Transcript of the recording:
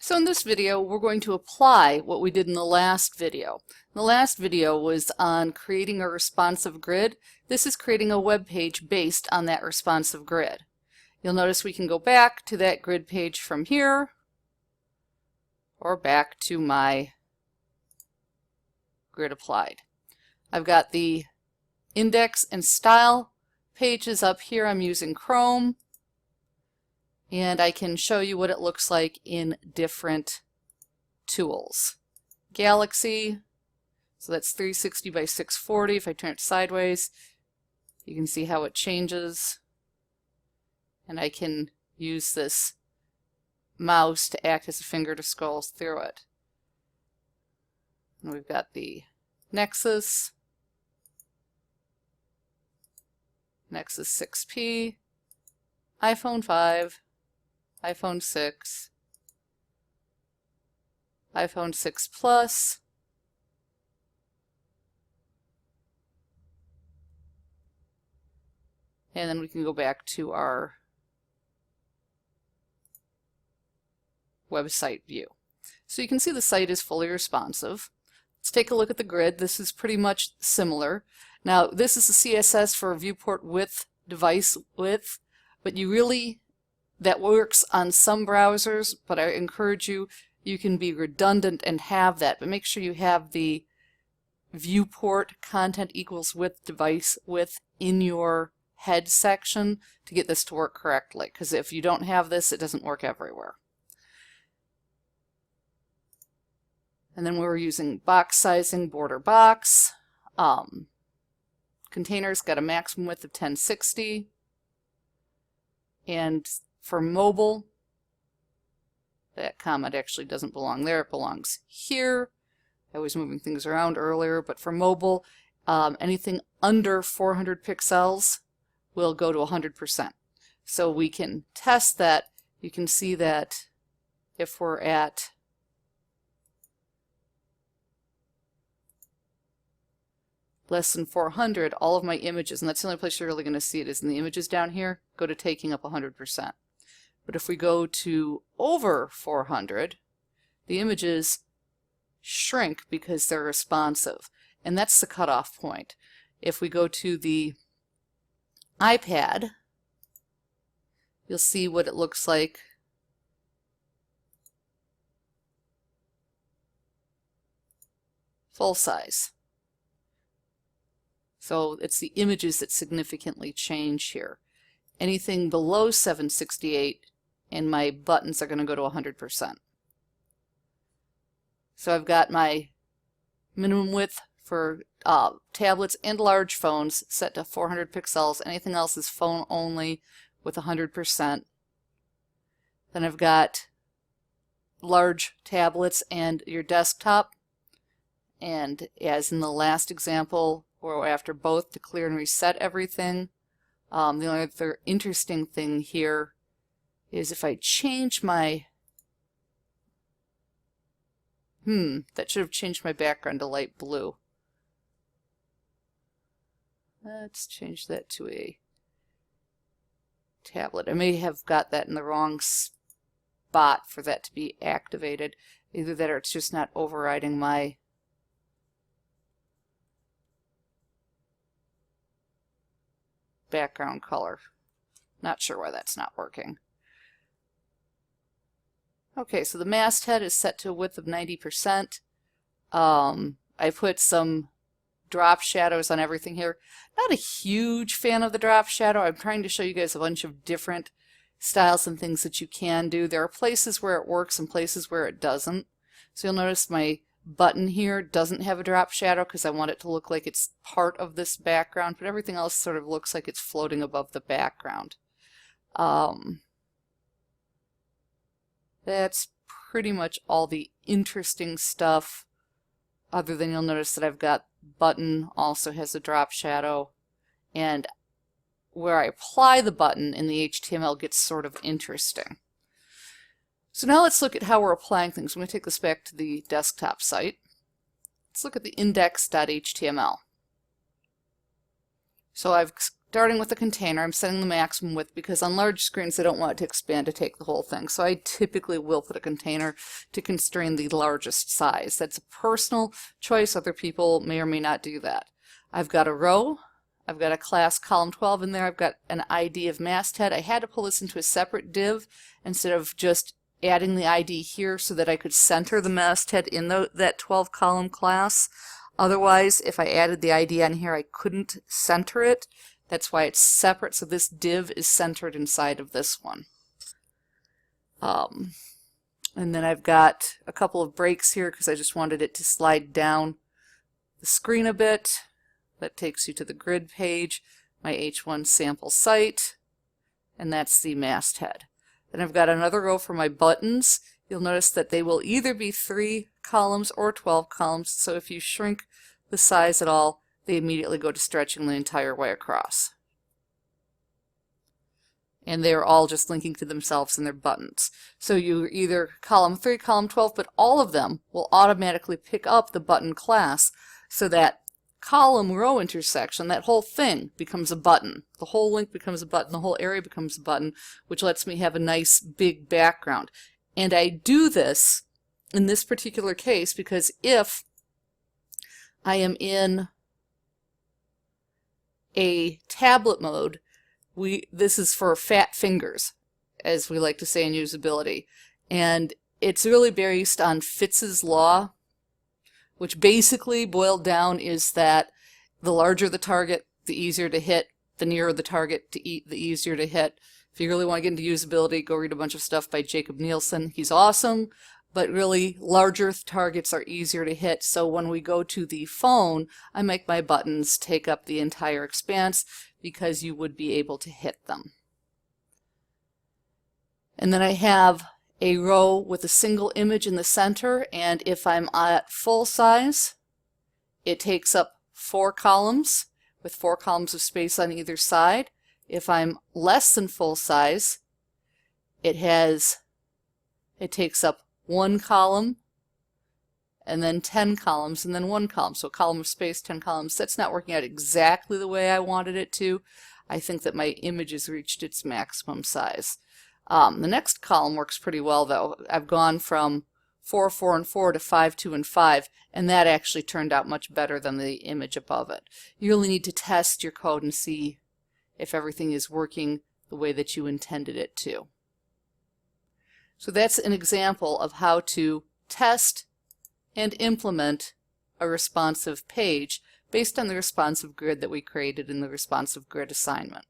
So in this video, we're going to apply what we did in the last video. The last video was on creating a responsive grid. This is creating a web page based on that responsive grid. You'll notice we can go back to that grid page from here, or back to my grid applied. I've got the index and style pages up here. I'm using Chrome. And I can show you what it looks like in different tools. Galaxy, so that's 360 by 640. If I turn it sideways, you can see how it changes. And I can use this mouse to act as a finger to scroll through it. And we've got the Nexus, Nexus 6P, iPhone 5, iPhone 6, iPhone 6 Plus, and then we can go back to our website view. So you can see the site is fully responsive. Let's take a look at the grid. This is pretty much similar. Now this is the CSS for viewport width, device width, but that works on some browsers, but I encourage you can be redundant and have that, but make sure you have the viewport content equals width device width in your head section to get this to work correctly, because if you don't have this, it doesn't work everywhere. And then we're using box sizing, border box. Containers got a maximum width of 1060, and for mobile, that comment actually doesn't belong there, it belongs here. I was moving things around earlier, but for mobile, anything under 400 pixels will go to 100%. So we can test that. You can see that if we're at less than 400, all of my images, and that's the only place you're really going to see it is in the images down here, go to taking up 100%. But if we go to over 400, the images shrink because they're responsive. And that's the cutoff point. If we go to the iPad, you'll see what it looks like full size. So it's the images that significantly change here. Anything below 768 and my buttons are going to go to 100%. So I've got my minimum width for tablets and large phones set to 400 pixels. Anything else is phone only with 100%. Then I've got large tablets and your desktop. And as in the last example, or after both, to clear and reset everything. The only other interesting thing here is if I change my, that should have changed my background to light blue. Let's change that to a tablet. I may have got that in the wrong spot for that to be activated. Either that or it's just not overriding my background color. Not sure why that's not working. Okay, so the masthead is set to a width of 90%. I put some drop shadows on everything here. Not a huge fan of the drop shadow. I'm trying to show you guys a bunch of different styles and things that you can do. There are places where it works and places where it doesn't. So you'll notice my button here doesn't have a drop shadow because I want it to look like it's part of this background, but everything else sort of looks like it's floating above the background. That's pretty much all the interesting stuff, other than you'll notice that I've got button also has a drop shadow, and where I apply the button in the HTML gets sort of interesting. So now let's look at how we're applying things. I'm going to take this back to the desktop site. Let's look at the index.html. So I've starting with the container, I'm setting the maximum width because on large screens I don't want it to expand to take the whole thing. So I typically will put a container to constrain the largest size. That's a personal choice. Other people may or may not do that. I've got a row. I've got a class column 12 in there. I've got an ID of masthead. I had to pull this into a separate div instead of just adding the ID here so that I could center the masthead in that 12 column class. Otherwise, if I added the ID on here, I couldn't center it. That's why it's separate. So this div is centered inside of this one. And then I've got a couple of breaks here because I just wanted it to slide down the screen a bit. That takes you to the grid page, my H1 sample site, and that's the masthead. Then I've got another row for my buttons. You'll notice that they will either be 3 columns or 12 columns, so if you shrink the size at all, they immediately go to stretching the entire way across. And they're all just linking to themselves in their buttons. So you're either column 3, column 12, but all of them will automatically pick up the button class so that column row intersection, that whole thing becomes a button. The whole link becomes a button, the whole area becomes a button, which lets me have a nice big background. And I do this in this particular case because if I am in a tablet mode, this is for fat fingers, as we like to say in usability. And it's really based on Fitz's law, which basically boiled down is that the larger the target, the easier to hit, the nearer the target, the easier to hit. If you really want to get into usability, go read a bunch of stuff by Jacob Nielsen. He's awesome, but really larger targets are easier to hit. So when we go to the phone, I make my buttons take up the entire expanse because you would be able to hit them. And then I have a row with a single image in the center, and if I'm at full size, it takes up 4 columns with 4 columns of space on either side. If I'm less than full size, it takes up 1 column and then 10 columns and then 1 column. So a column of space, 10 columns. That's not working out exactly the way I wanted it to. I think that my image has reached its maximum size. The next column works pretty well though. I've gone from 4, 4, and 4 to 5, 2, and 5, and that actually turned out much better than the image above it. You really need to test your code and see if everything is working the way that you intended it to. So that's an example of how to test and implement a responsive page based on the responsive grid that we created in the responsive grid assignment.